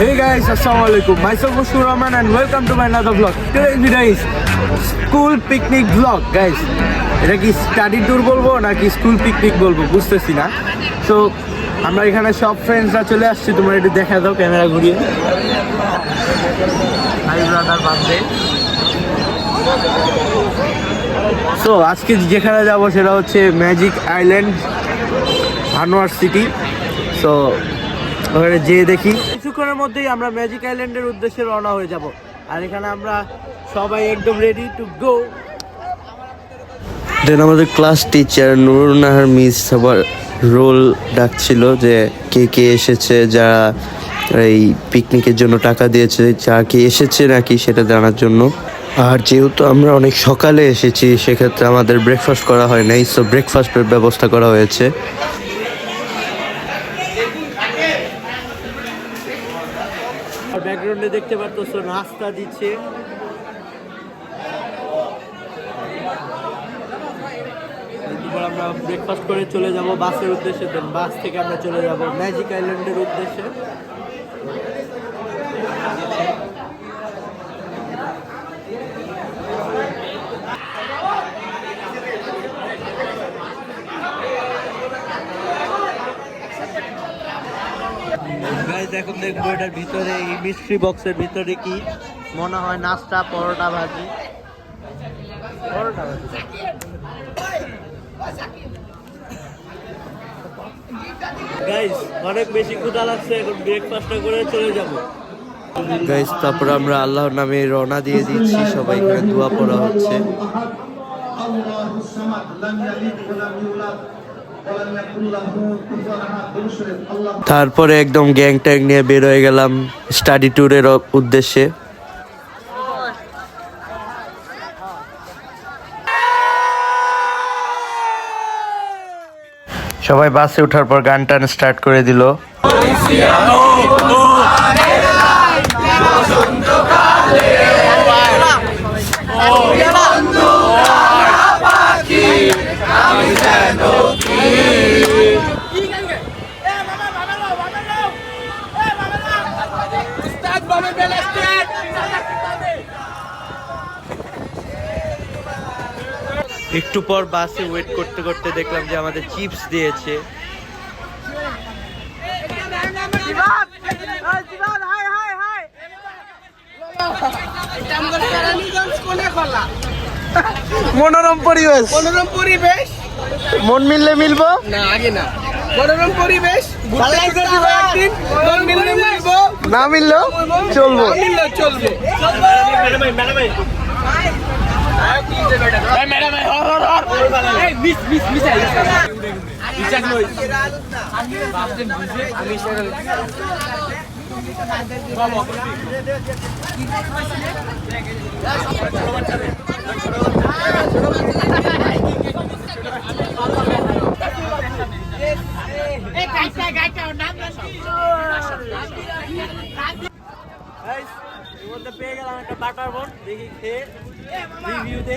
Hey guys, Assalamualaikum. Myself Mushur Rahman and welcome to my another vlog. Today's video is school picnic vlog, guys. এটা কি study tour বলবো নাকি school picnic বলবো বুঝতেছি না। So আমরা এখানে সব ফ্রেন্ডসরা চলে আসছি, তোমরা একটু দেখা দাও ক্যামেরা ঘুরিয়ে। High brother birthday. সো আজকে যেখানে যাব সেটা হচ্ছে magic island, Anwar city. So ওখানে যেয়ে দেখি কিছুক্ষণের মধ্যেই আমরা ম্যাজিক আইল্যান্ডের উদ্দেশ্যে রওনা হয়ে যাব। আর এখানে আমরা সবাই একদম রেডি টু গো। দেন আমাদের class teacher Nurun Nahar miss সবার রোল ডাকছিল যে কে কে এসেছে, যারা এই পিকনিকের জন্য টাকা দিয়েছে, যা কে এসেছে নাকি সেটা জানার জন্য। আর যেহেতু আমরা অনেক সকালে এসেছি সেক্ষেত্রে আমাদের ব্রেকফাস্ট করা হয় নাই, সো ব্রেকফাস্টের ব্যবস্থা করা হয়েছে। ব্যাকগ্রাউন্ডে দেখতে পাচ্ছ নাস্তা দিচ্ছে। আমরা ব্রেকফাস্ট করে চলে যাব বাসের উদ্দেশ্যে, দেন বাস থেকে আমরা চলে যাব ম্যাজিক আইল্যান্ডের উদ্দেশ্যে। এখন দেখবো এটার ভিতরে, এই মিস্ট্রি বক্সের ভিতরে কি মনে হয়, নাস্তা, পরোটা ভাজি। গাইস অনেক বেশি ক্ষুধা লাগছে, এখন ব্রেকফাস্টটা করে চলে যাব। গাইস তারপর আমরা আল্লাহর নামে রওনা দিয়ে দিচ্ছি, সবাই এখানে দোয়া পড়া হচ্ছে। তারপরে একদম গ্যাং ট্যাং নিয়ে বের হয়ে গেলাম স্টাডি ট্যুরের উদ্দেশ্যে। সবাই বাসে ওঠার পর গান টান স্টার্ট করে দিল। একটু পর বাসে ওয়েট করতে করতে দেখলাম যে আমাদের চিপস দিয়েছে। মনোরম পরিবেশ, মনোরম পরিবেশ, মন মিললে মিলবো না, আগে না। মনোরম পরিবেশ, মন মিললে মিলবো, না মিললেও চলবো, চলবে। পেয়ে গেলাম একটা বাটার বোন, দেখি খেয়ে রিভিউ দে।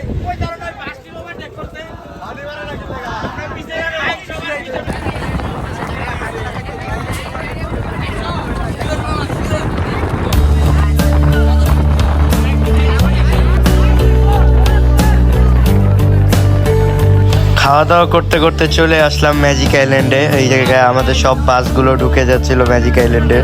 খাওয়া দাওয়া করতে করতে চলে আসলাম ম্যাজিক আইল্যান্ডে। এই জায়গায় আমাদের সব বাসগুলো ঢুকে যাচ্ছিল ম্যাজিক আইল্যান্ডে।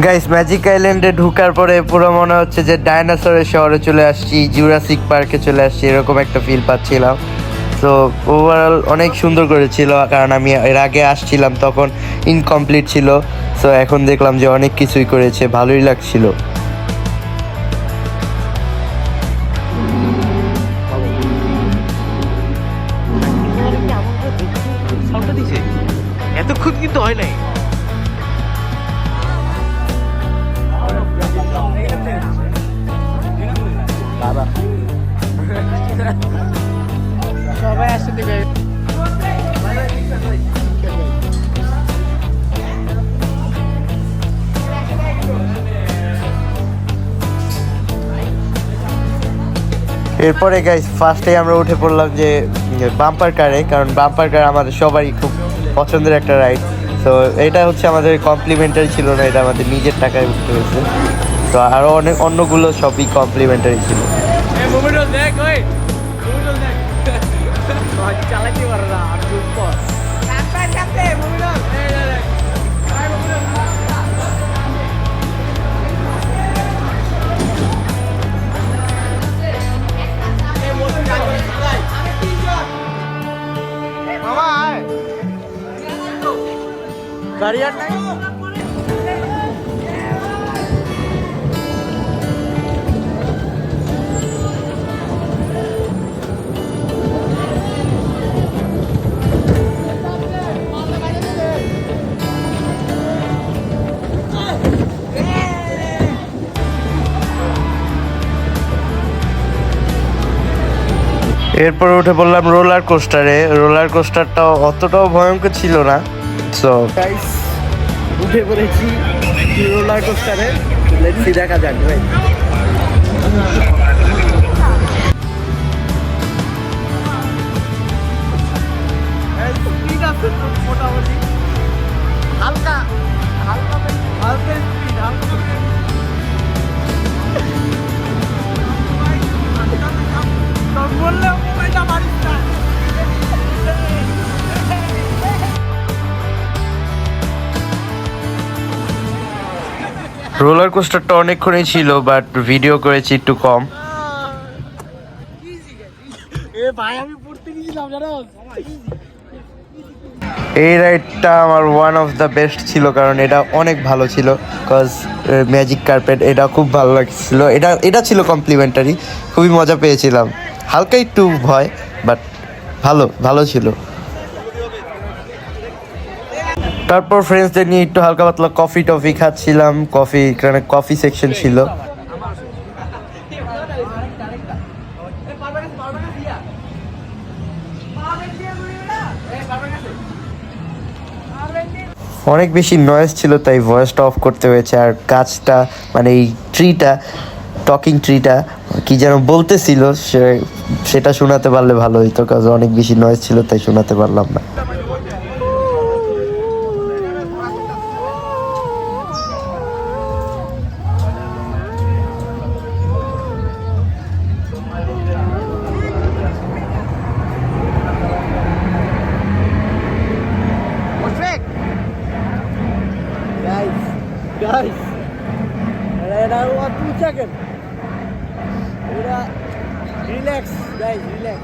গাইস ম্যাজিক আইল্যান্ডে ঢুকার পরে পুরো মনে হচ্ছে যে ডাইনোসরের শহরে চলে আসছি, জুরাসিক পার্কে চলে আসছি, এরকম একটা ফিল পাচ্ছিলাম। তো ওভারঅল অনেক সুন্দর করেছিল, কারণ আমি এর আগে আসছিলাম তখন ইনকমপ্লিট ছিল। সো এখন দেখলাম যে অনেক কিছুই করেছে, ভালোই লাগছিল। এতক্ষণ কিন্তু হয় নাই। এরপরে গাইস ফার্স্টে আমরা উঠে পড়লাম যে বাম্পার কারে, কারণ বাম্পার কার আমাদের সবারই খুব পছন্দের একটা রাইড। তো এটা হচ্ছে আমাদের কমপ্লিমেন্টারি ছিল না, এটা আমাদের নিজের টাকায় উঠতে হয়েছে। তো আরও অনেক অন্যগুলো সবই কমপ্লিমেন্টারি ছিল। গাড়ি আর নাই। এরপর উঠে পড়লাম রোলার কোস্টারে। রোলার কোস্টারটাও অতটাও ভয়ঙ্কর ছিল না। সো গাইস উঠে পড়েছি রোলার কোস্টারে, লেটস সি দেখা যাক ভাই। মোটামুটি হালকা হালকা হালকা স্পিড, হালকা বললে মোবাইলটা মারিস না। রোলার কোস্টারটা অনেকক্ষণই ছিল, বাট ভিডিও করেছি একটু কম। এই রাইডটা আমার ওয়ান অফ দ্য বেস্ট ছিল, কারণ এটা অনেক ভালো ছিল। কজ ম্যাজিক কার্পেট এটা খুব ভালো লাগছিল। এটা ছিল কমপ্লিমেন্টারি, খুবই মজা পেয়েছিলাম। হালকা একটু ভয়, বাট ভালো ছিল। তারপর ফ্রেন্ডসদের নিয়ে একটু হালকা পাতলা কফি খাচ্ছিলাম। এখানে কফি সেকশন ছিল। অনেক বেশি নয়েজ ছিল, তাই ভয়েসটা অফ করতে হয়েছে। আর গাছটা মানে এই টকিং ট্রিটা কি যেন বলতেছিল, সেটা শোনাতে পারলে ভালো হইতো, কাজ অনেক বেশি নয়েজ ছিল তাই শোনাতে পারলাম না। Guys, one 2 seconds. Relax, guys, relax.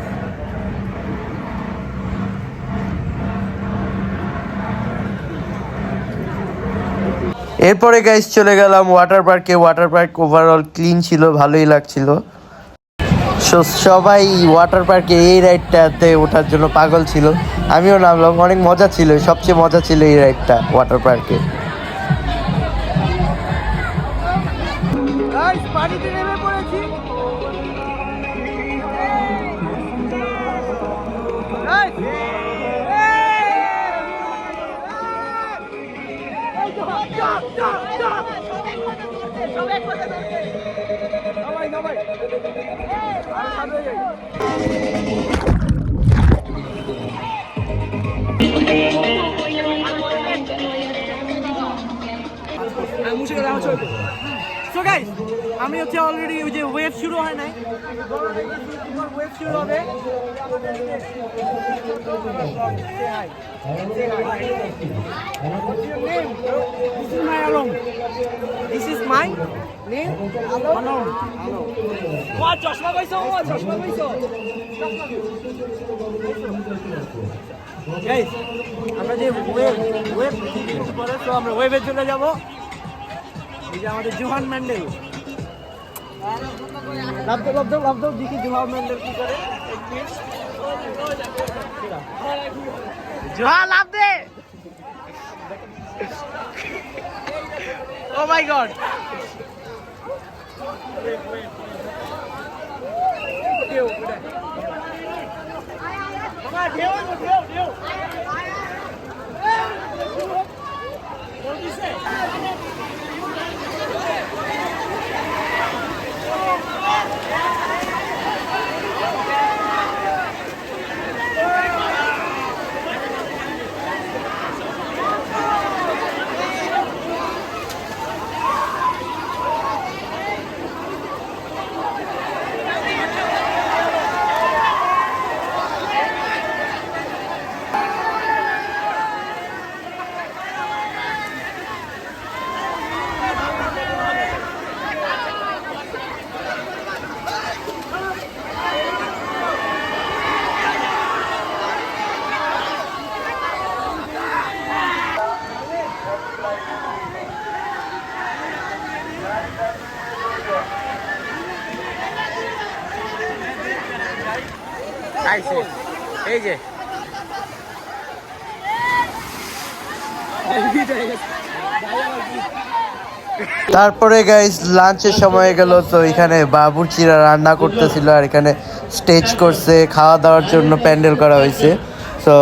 এরপরে গাইস চলে গেলাম ওয়াটার পার্কে। ওয়াটার পার্ক ওভারঅল ক্লিন ছিল, ভালোই লাগছিল। সবাই ওয়াটার পার্কে এই রাইডটাতে ওঠার জন্য পাগল ছিল, আমিও নামলাম। অনেক মজা ছিল, সবচেয়ে মজা ছিল এই রাইডটা ওয়াটার পার্কে। পানিতে নেমে পড়েছি। আমি হচ্ছে অলরেডি ওই যে ওয়েভ শুরু হয় নাই, ওয়েভ শুরু হবে। This is my name. Alom. চশমা পাইছো? আমরা যে ওয়েভ পরে তো আমরা ওয়েভে চলে যাবো। এই যে আমাদের জোহান ম্যান্ডেল, লাভ দাও দেখি জোহান ম্যান্ডেল কি করে। জোহান লাভ দে। ও মাই গড, এই যে তারপরে গাইস লাঞ্চের সময় গেল, তো এখানে বাবুর্চিরা রান্না করতেছিল আর এখানে স্টেজ করছে, খাওয়া দাওয়ার জন্য প্যান্ডেল করা হয়েছে। তো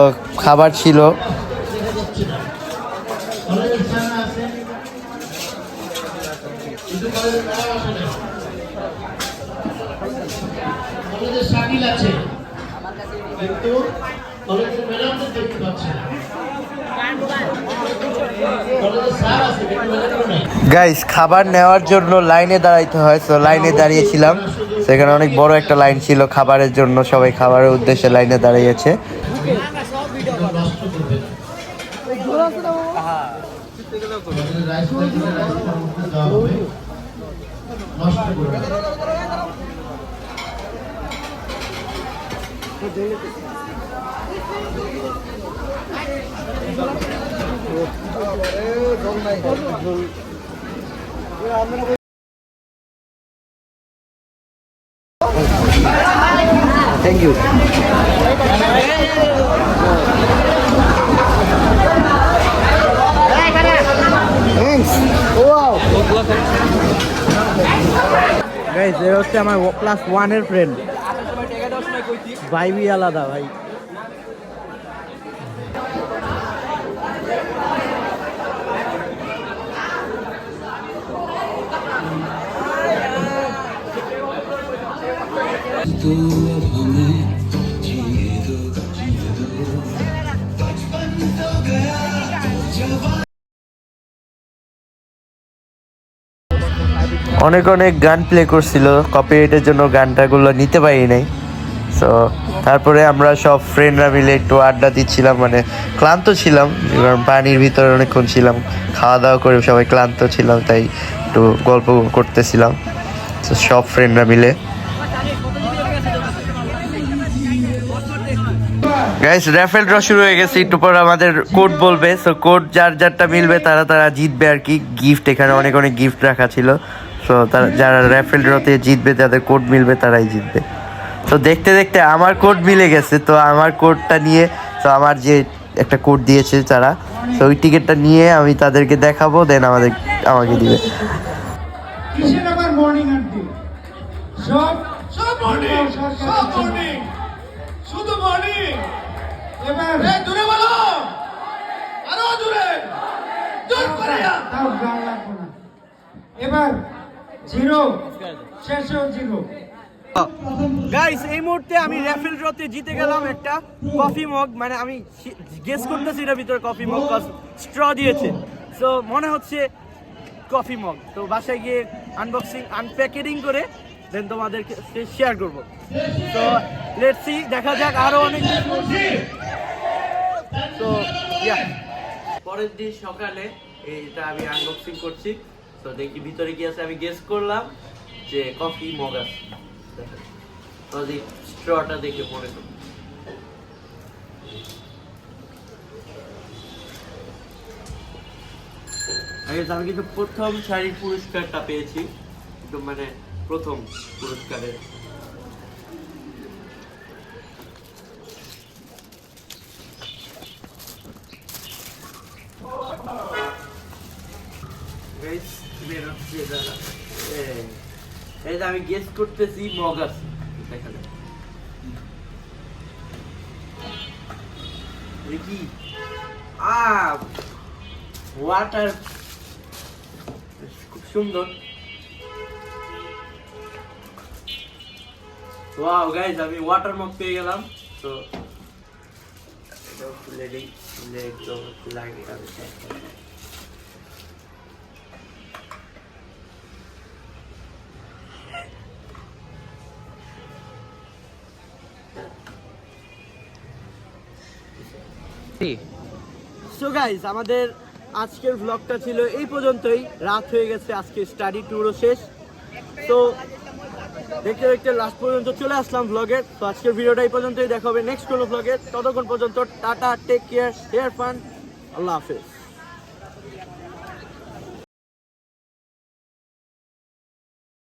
খাবার ছিল। গাইস খাবার নেওয়ার জন্য লাইনে দাঁড়াইতে হয়, তো লাইনে দাঁড়িয়েছিলাম। সেখানে অনেক বড় একটা লাইন ছিল খাবারের জন্য, সবাই খাবারের উদ্দেশ্যে লাইনে দাঁড়িয়েছে। Thank you. গাইস এ হচ্ছে আমার ক্লাস 1 এর ফ্রেন্ড, ভাইবি আলাদা ভাই। অনেক অনেক গান প্লে করছিল, কপিরাইটের জন্য গানটাগুলো নিতে পারি নাই। সো তারপরে আমরা সব ফ্রেন্ডরা মিলে একটু আড্ডা দিচ্ছিলাম, মানে ক্লান্ত ছিলাম কারণ পানির ভিতরে অনেকক্ষণ ছিলাম, খাওয়া দাওয়া করে সবাই ক্লান্ত ছিলাম, তাই একটু গল্প করতেছিলাম তো সব ফ্রেন্ডরা মিলে। গাইস র্যাফেল ড্র শুরু হয়ে গেছে, একটু পর আমাদের কোড বলবে। সো কোড যার যারটা মিলবে তারা তারা জিতবে আর কি। গিফট এখানে অনেক অনেক গিফট রাখা ছিল। সো তারা যারা র্যাফেল ড্রতে জিতবে, যাদের কোড মিলবে তারাই জিতবে। তো দেখতে দেখতে আমার কোড মিলে গেছে, তো আমার কোডটা নিয়ে, তো আমার যে একটা কোড দিয়েছে তারা, তো ওই টিকিটটা নিয়ে আমি তাদেরকে দেখাবো, দেন আমাকে দিবে। কিসের আবার মর্নিং আন্টি? সব সব মর্নিং, সব মর্নিং, শুধু মর্নিং। এবার দূরে বলো, আরো দূরে, জোর করে তাও গান লাগবে না। এবার জিরো শেষেও জিরো। গাইস এই মুহূর্তে আমি র্যাফেল ড্রতে জিতে গেলাম একটা কফি মগ, মানে আমি গেস করতেছি এটার ভিতরে কফি মগ, স্ট্র দিয়েছে। সো মনে হচ্ছে কফি মগ। তো বাসায় গিয়ে আনবক্সিং আনপ্যাকেটিং করে দেন তোমাদেরকে শেয়ার করবো। তো লেটস সি, দেখা যাক আরো অনেক। তো পরের দিন সকালে এইটা আমি আনবক্সিং করছি। তো দেখি ভিতরে কি আছে। আমি গেস করলাম যে কফি মগ আছে, স্ট্রটা দেখে মনে করি। আমি কিন্তু প্রথম শাড়ির পুরস্কারটা পেয়েছি, একদম মানে প্রথম পুরস্কারের। আমি গেস করতেছি মগ আছে, দেখা যায় কি ওয়াটার, খুব সুন্দর। ওয়াও গাইস, আমি ওয়াটার মগ পেয়ে গেলাম। তো এটা খুলে দিই, খুলে একদম লাগে। সো গাইস আমাদের আজকের ভ্লগটা ছিল এই পর্যন্তই। রাত হয়ে গেছে, আজকে স্টাডি ট্যুরও শেষ। তো দেখতে দেখতে লাস্ট পর্যন্ত চলে আসলাম ভ্লগের। তো আজকের ভিডিওটা এই পর্যন্তই, দেখা হবে নেক্সট কোনো ভ্লগে। ততক্ষণ পর্যন্ত tata, take care, have fun, আল্লাহ হাফেজ।